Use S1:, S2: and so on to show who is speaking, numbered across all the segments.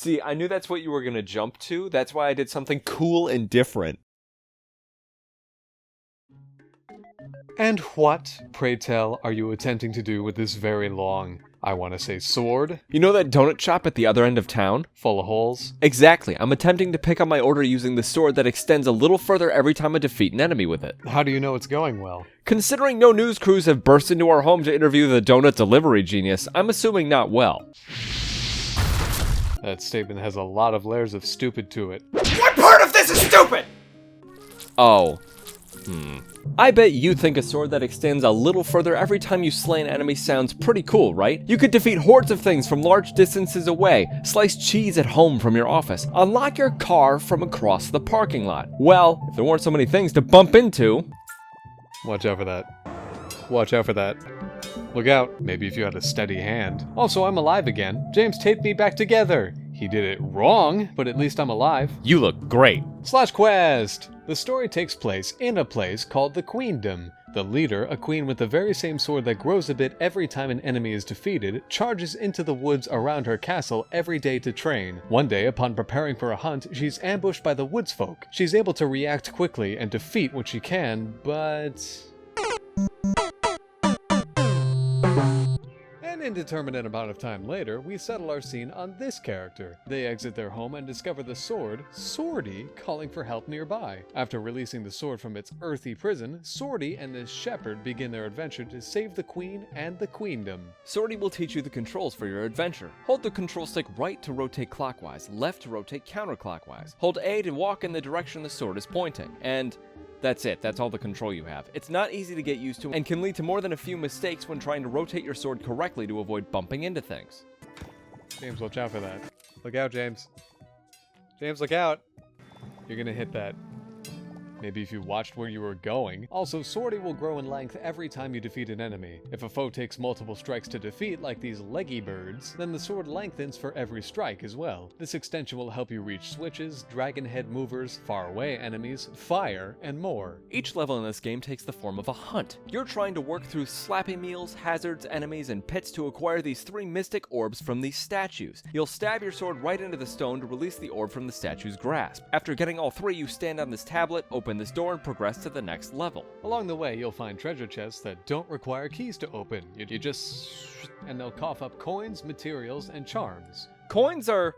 S1: See, I knew that's what you were gonna jump to. That's why I did something cool and different.
S2: And what, pray tell, are you attempting to do with this very long, I want to say sword?
S1: You know that donut shop at the other end of town?
S2: Full of holes?
S1: Exactly. I'm attempting to pick up my order using the sword that extends a little further every time I defeat an enemy with it.
S2: How do you know it's going well?
S1: Considering no news crews have burst into our home to interview the donut delivery genius, I'm assuming not well.
S2: That statement has a lot of layers of stupid to it.
S1: What part of this is stupid? Oh. I bet you think a sword that extends a little further every time you slay an enemy sounds pretty cool, right? You could defeat hordes of things from large distances away, slice cheese at home from your office, unlock your car from across the parking lot. Well, if there weren't so many things to bump into.
S2: Watch out for that. Watch out for that. Look out, maybe if you had a steady hand. Also, I'm alive again. James taped me back together. He did it wrong, but at least I'm alive.
S1: You look great.
S2: Slash quest! The story takes place in a place called the Queendom. The leader, a queen with the very same sword that grows a bit every time an enemy is defeated, charges into the woods around her castle every day to train. One day, upon preparing for a hunt, she's ambushed by the woods folk. She's able to react quickly and defeat what she can, but... An indeterminate amount of time later, we settle our scene on this character. They exit their home and discover the sword, Swordy, calling for help nearby. After releasing the sword from its earthy prison, Swordy and this shepherd begin their adventure to save the queen and the queendom.
S1: Swordy will teach you the controls for your adventure. Hold the control stick right to rotate clockwise, left to rotate counterclockwise. Hold A to walk in the direction the sword is pointing, and... that's it, that's all the control you have. It's not easy to get used to and can lead to more than a few mistakes when trying to rotate your sword correctly to avoid bumping into things.
S2: James, watch out for that. Look out, James. James, look out! You're gonna hit that. Maybe if you watched where you were going. Also, Swordy will grow in length every time you defeat an enemy. If a foe takes multiple strikes to defeat, like these leggy birds, then the sword lengthens for every strike as well. This extension will help you reach switches, dragon head movers, faraway enemies, fire, and more.
S1: Each level in this game takes the form of a hunt. You're trying to work through slappy meals, hazards, enemies, and pits to acquire these 3 mystic orbs from these statues. You'll stab your sword right into the stone to release the orb from the statue's grasp. After getting all 3, you stand on this tablet, open this door, and progress to the next level.
S2: Along the way, you'll find treasure chests that don't require keys to open. You just... and they'll cough up coins, materials, and charms.
S1: Coins are...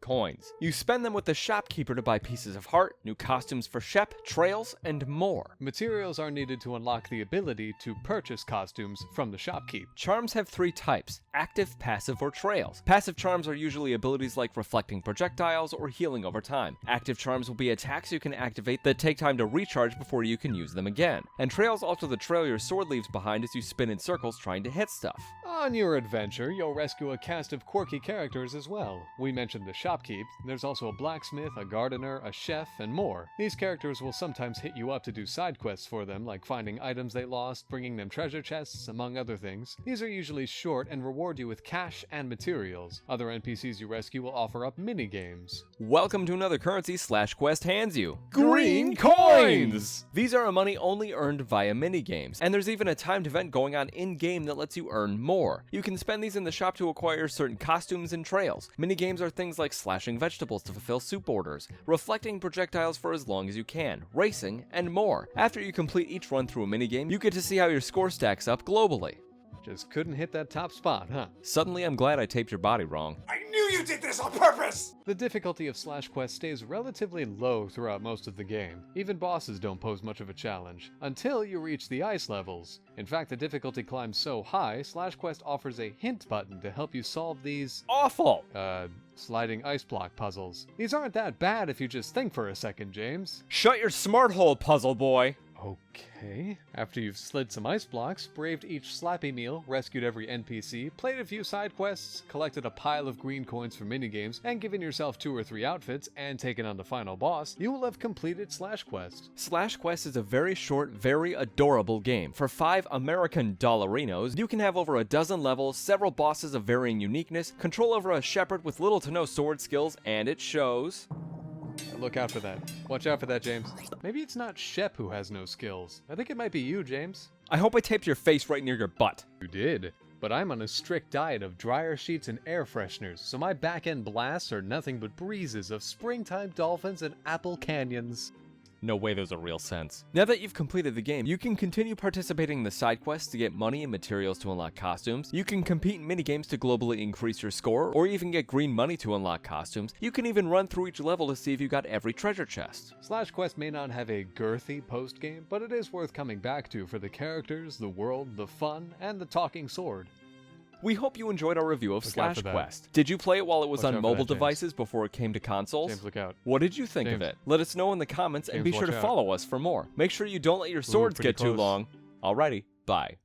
S1: coins. You spend them with the shopkeeper to buy pieces of heart, new costumes for Shep, trails, and more.
S2: Materials are needed to unlock the ability to purchase costumes from the shopkeep.
S1: Charms have 3 types: active, passive, or trails. Passive charms are usually abilities like reflecting projectiles or healing over time. Active charms will be attacks you can activate that take time to recharge before you can use them again. And trails alter the trail your sword leaves behind as you spin in circles trying to hit stuff.
S2: On your adventure, you'll rescue a cast of quirky characters as well. We mentioned the shopkeep. There's also a blacksmith, a gardener, a chef, and more. These characters will sometimes hit you up to do side quests for them, like finding items they lost, bringing them treasure chests, among other things. These are usually short and reward you with cash and materials. Other NPCs you rescue will offer up mini-games.
S1: Welcome to another currency /quest hands you. Green coins! These are a money only earned via mini-games, and there's even a timed event going on in-game that lets you earn more. You can spend these in the shop to acquire certain costumes and trails. Mini-games are things like slashing vegetables to fulfill soup orders, reflecting projectiles for as long as you can, racing, and more. After you complete each run through a minigame, you get to see how your score stacks up globally.
S2: Just couldn't hit that top spot, huh?
S1: Suddenly I'm glad I taped your body wrong.
S3: I knew you did this on purpose!
S2: The difficulty of /quest stays relatively low throughout most of the game. Even bosses don't pose much of a challenge, until you reach the ice levels. In fact, the difficulty climbs so high, /quest offers a hint button to help you solve these...
S1: awful!
S2: sliding ice block puzzles. These aren't that bad if you just think for a second, James.
S1: Shut your smart hole, puzzle boy!
S2: Okay. After you've slid some ice blocks, braved each slappy meal, rescued every NPC, played a few side quests, collected a pile of green coins for minigames, and given yourself 2 or 3 outfits, and taken on the final boss, you will have completed /quest.
S1: /quest is a very short, very adorable game. For 5 American dollarinos, you can have over a dozen levels, several bosses of varying uniqueness, control over a shepherd with little to no sword skills, and it shows.
S2: Look out for that. Watch out for that, James. Maybe it's not Shep who has no skills. I think it might be you, James.
S1: I hope I taped your face right near your butt.
S2: You did. but I'm on a strict diet of dryer sheets and air fresheners, so my back-end blasts are nothing but breezes of springtime dolphins and apple canyons.
S1: No way there's a real sense. Now that you've completed the game, you can continue participating in the side quests to get money and materials to unlock costumes. You can compete in minigames to globally increase your score, or even get green money to unlock costumes. You can even run through each level to see if you got every treasure chest.
S2: Slash Quest may not have a girthy post-game, but it is worth coming back to for the characters, the world, the fun, and the talking sword.
S1: We hope you enjoyed our review of
S2: Look out
S1: Slash
S2: for that.
S1: Quest. Did you play it while it was
S2: Watch
S1: on
S2: out for
S1: mobile
S2: that, James.
S1: devices before it came to consoles?
S2: James, look out.
S1: What did you think of
S2: James.
S1: it? Let us know in the comments and
S2: James,
S1: be sure to
S2: watch out.
S1: follow us for more. Make sure you don't let your swords
S2: pretty
S1: get too
S2: close.
S1: long. Alrighty, bye.